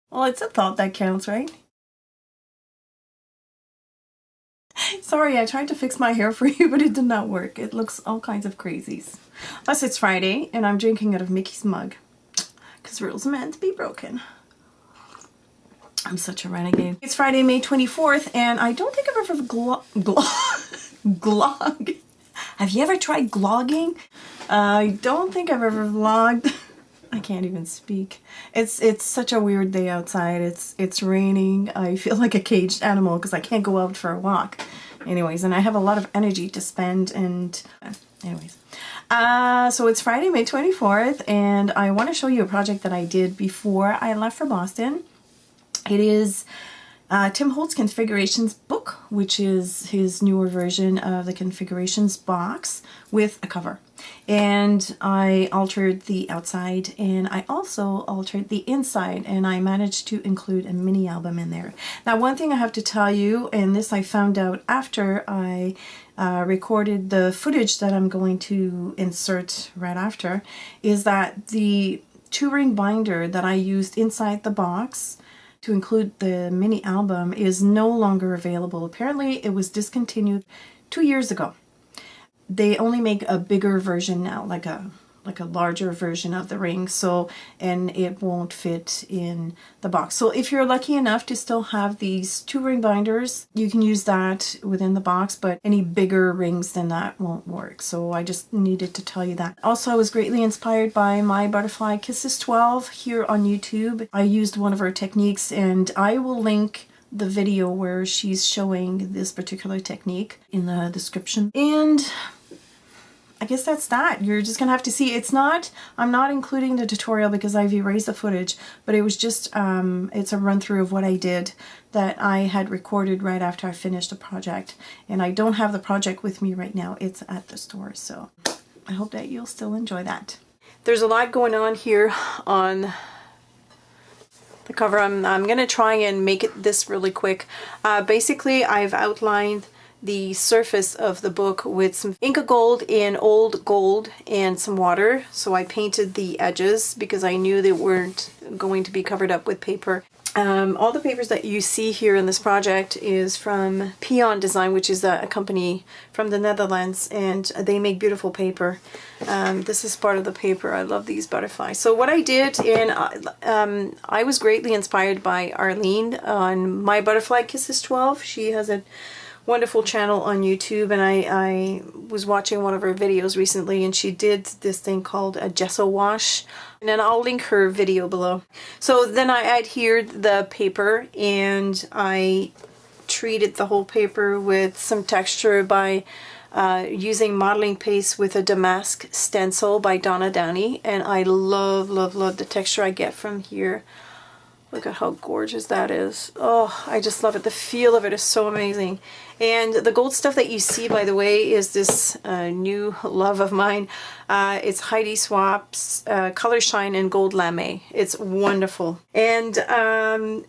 Well, it's a thought that counts, right? Sorry, I tried to fix my hair for you, but it did not work. It looks all kinds of crazies. Plus, it's Friday, and I'm drinking out of Mickey's mug. Because rules are meant to be broken. I'm such a renegade. It's Friday, May 24th, and I don't think I've ever glog. Have you ever tried glogging? I don't think I've ever vlogged. I can't even speak. It's such a weird day outside. It's raining. I feel like a caged animal because I can't go out for a walk. Anyways, and I have a lot of energy to spend, and anyways. So it's Friday, May 24th, and I want to show you a project that I did before I left for Boston. It is Tim Holtz Configurations Book, which is his newer version of the Configurations box with a cover. And I altered the outside, and I also altered the inside, and I managed to include a mini album in there. Now, one thing I have to tell you, and this I found out after I recorded the footage that I'm going to insert right after, is that the 2-ring binder that I used inside the box to include the mini album is no longer available. Apparently it was discontinued 2 years ago. They only make a bigger version now, like a larger version of the ring, so, and it won't fit in the box. So if you're lucky enough to still have these 2-ring binders, you can use that within the box, but any bigger rings than that won't work. So I just needed to tell you that. Also, I was greatly inspired by my Butterfly Kisses 12 here on YouTube. I used one of her techniques, and I will link the video where she's showing this particular technique in the description. And I guess that's that. You're just gonna have to see. I'm not including the tutorial because I've erased the footage, but it was just, it's a run through of what I did that I had recorded right after I finished the project. And I don't have the project with me right now. It's at the store, so I hope that you'll still enjoy that. There's a lot going on here on the cover. I'm gonna try and make this really quick. Basically, I've outlined the surface of the book with some Inca gold and old gold and some water. So I painted the edges because I knew they weren't going to be covered up with paper. All the papers that you see here in this project is from Keenan Design, which is a company from the Netherlands, and they make beautiful paper. This is part of the paper. I love these butterflies. So what I did, and I was greatly inspired by Arlene on My Butterfly Kisses 12. She has a wonderful channel on YouTube, and I was watching one of her videos recently, and she did this thing called a gesso wash, and then I'll link her video below. So then I adhered the paper, and I treated the whole paper with some texture by using modeling paste with a damask stencil by Donna Downey, and I love the texture I get from here. Look at how gorgeous that is. Oh, I just love it. The feel of it is so amazing. And the gold stuff that you see, by the way, is this new love of mine. It's Heidi Swapp's Color Shine and Gold Lame. It's wonderful. And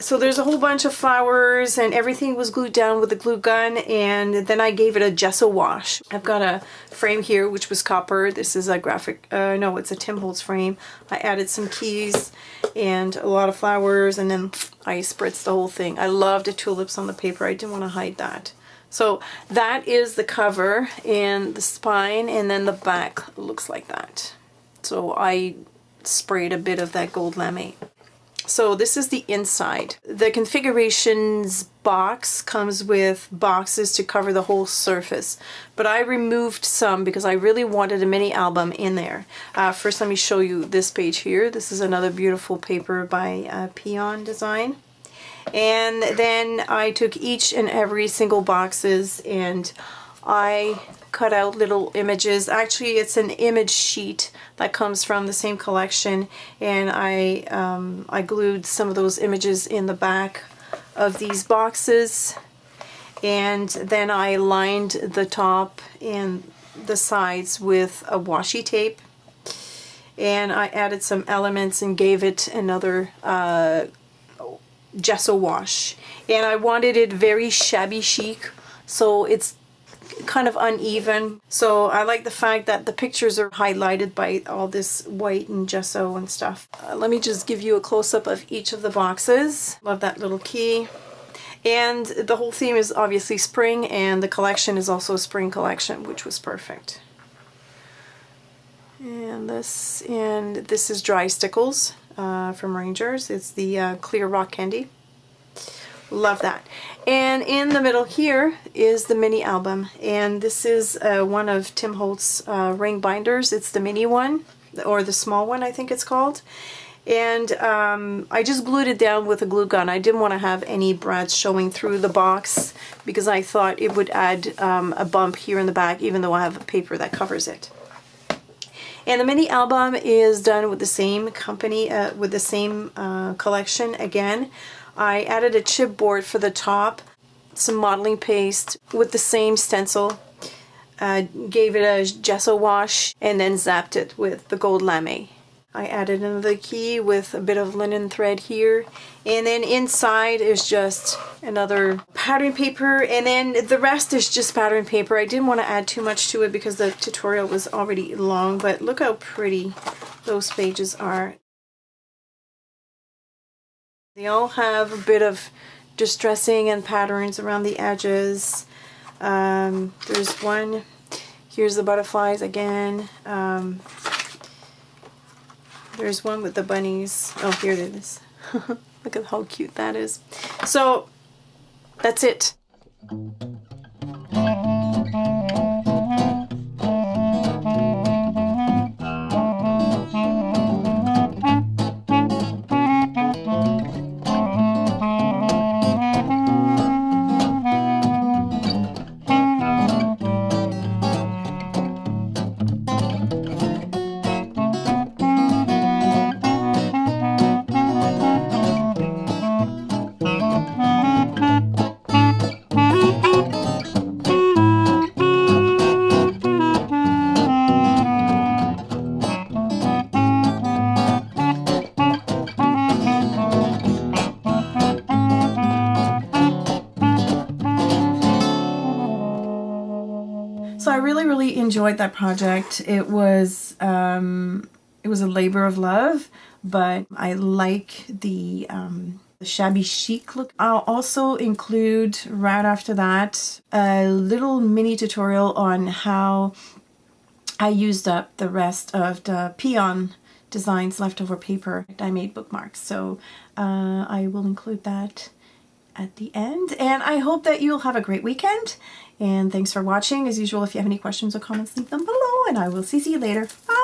so there's a whole bunch of flowers, and everything was glued down with a glue gun, and then I gave it a gesso wash. I've got a frame here which was copper. This is a graphic, no, it's a Tim Holtz frame. I added some keys and a lot of flowers, and then I spritzed the whole thing. I love the tulips on the paper. I didn't want to hide that. So that is the cover and the spine, and then the back looks like that. So I sprayed a bit of that gold lame. So this is the inside. The Configurations box comes with boxes to cover the whole surface, but I removed some because I really wanted a mini album in there. First, let me show you this page here. This is another beautiful paper by Keenan Design. And then I took each and every single boxes, and I cut out little images. Actually, it's an image sheet that comes from the same collection, and I glued some of those images in the back of these boxes, and then I lined the top and the sides with a washi tape, and I added some elements and gave it another gesso wash. And I wanted it very shabby chic, so it's kind of uneven. So I like the fact that the pictures are highlighted by all this white and gesso and stuff. Let me just give you a close-up of each of the boxes. Love that little key. And the whole theme is obviously spring, and the collection is also a spring collection, which was perfect. And this is Dry Stickles from Rangers. It's the clear rock candy. Love that. And in the middle here is the mini album, and this is one of Tim Holtz ring binders. It's the mini one, or the small one I think it's called. And I just glued it down with a glue gun. I didn't want to have any brads showing through the box because I thought it would add a bump here in the back, even though I have a paper that covers it. And the mini album is done with the same company, with the same collection again. I added a chipboard for the top, some modeling paste with the same stencil, gave it a gesso wash, and then zapped it with the gold lame. I added another key with a bit of linen thread here, and then inside is just another pattern paper, and then the rest is just pattern paper. I didn't want to add too much to it because the tutorial was already long, but look how pretty those pages are. They all have a bit of distressing and patterns around the edges. There's one, here's the butterflies again. There's one with the bunnies. Oh, here it is. Look at how cute that is. So, that's it. So I really enjoyed that project. It was a labor of love, but I like the shabby chic look. I'll also include right after that a little mini tutorial on how I used up the rest of the Peon Designs leftover paper. I made bookmarks, so I will include that at the end, and I hope that you'll have a great weekend, and thanks for watching. As usual, if you have any questions or comments, leave them below, and I will see you later. Bye!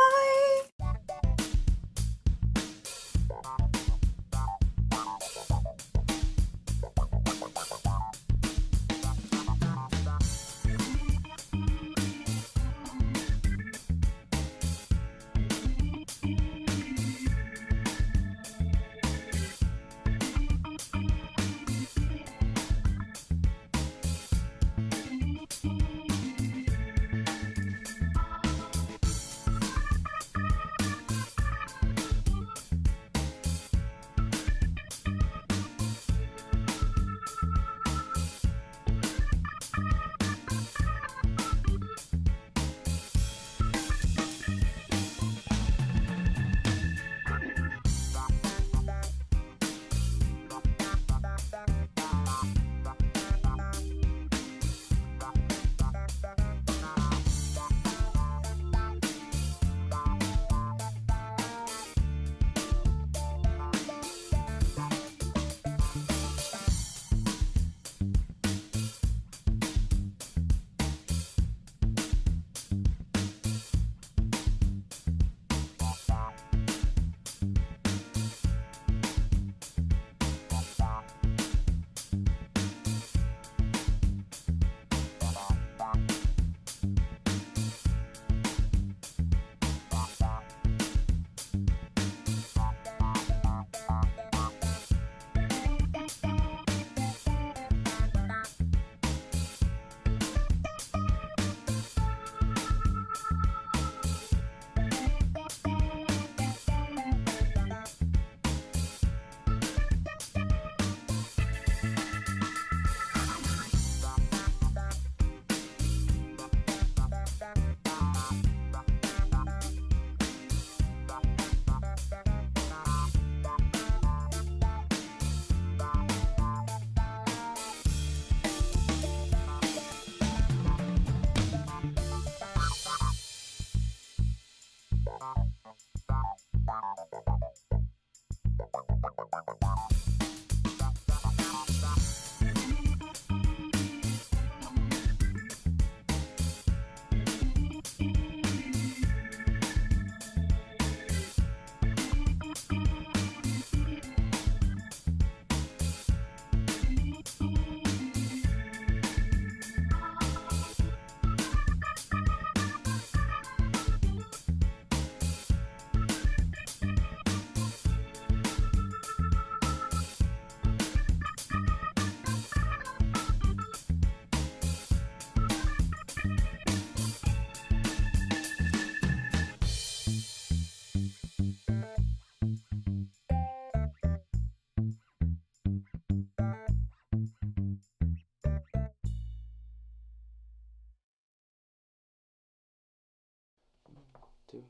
too.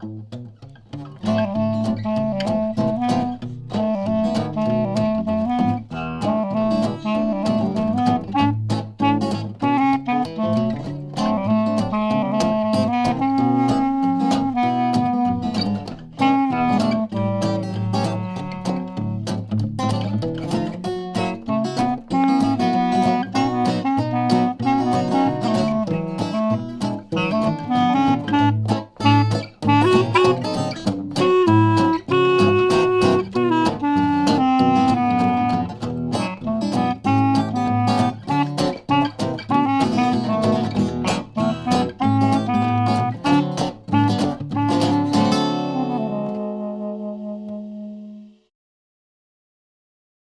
So.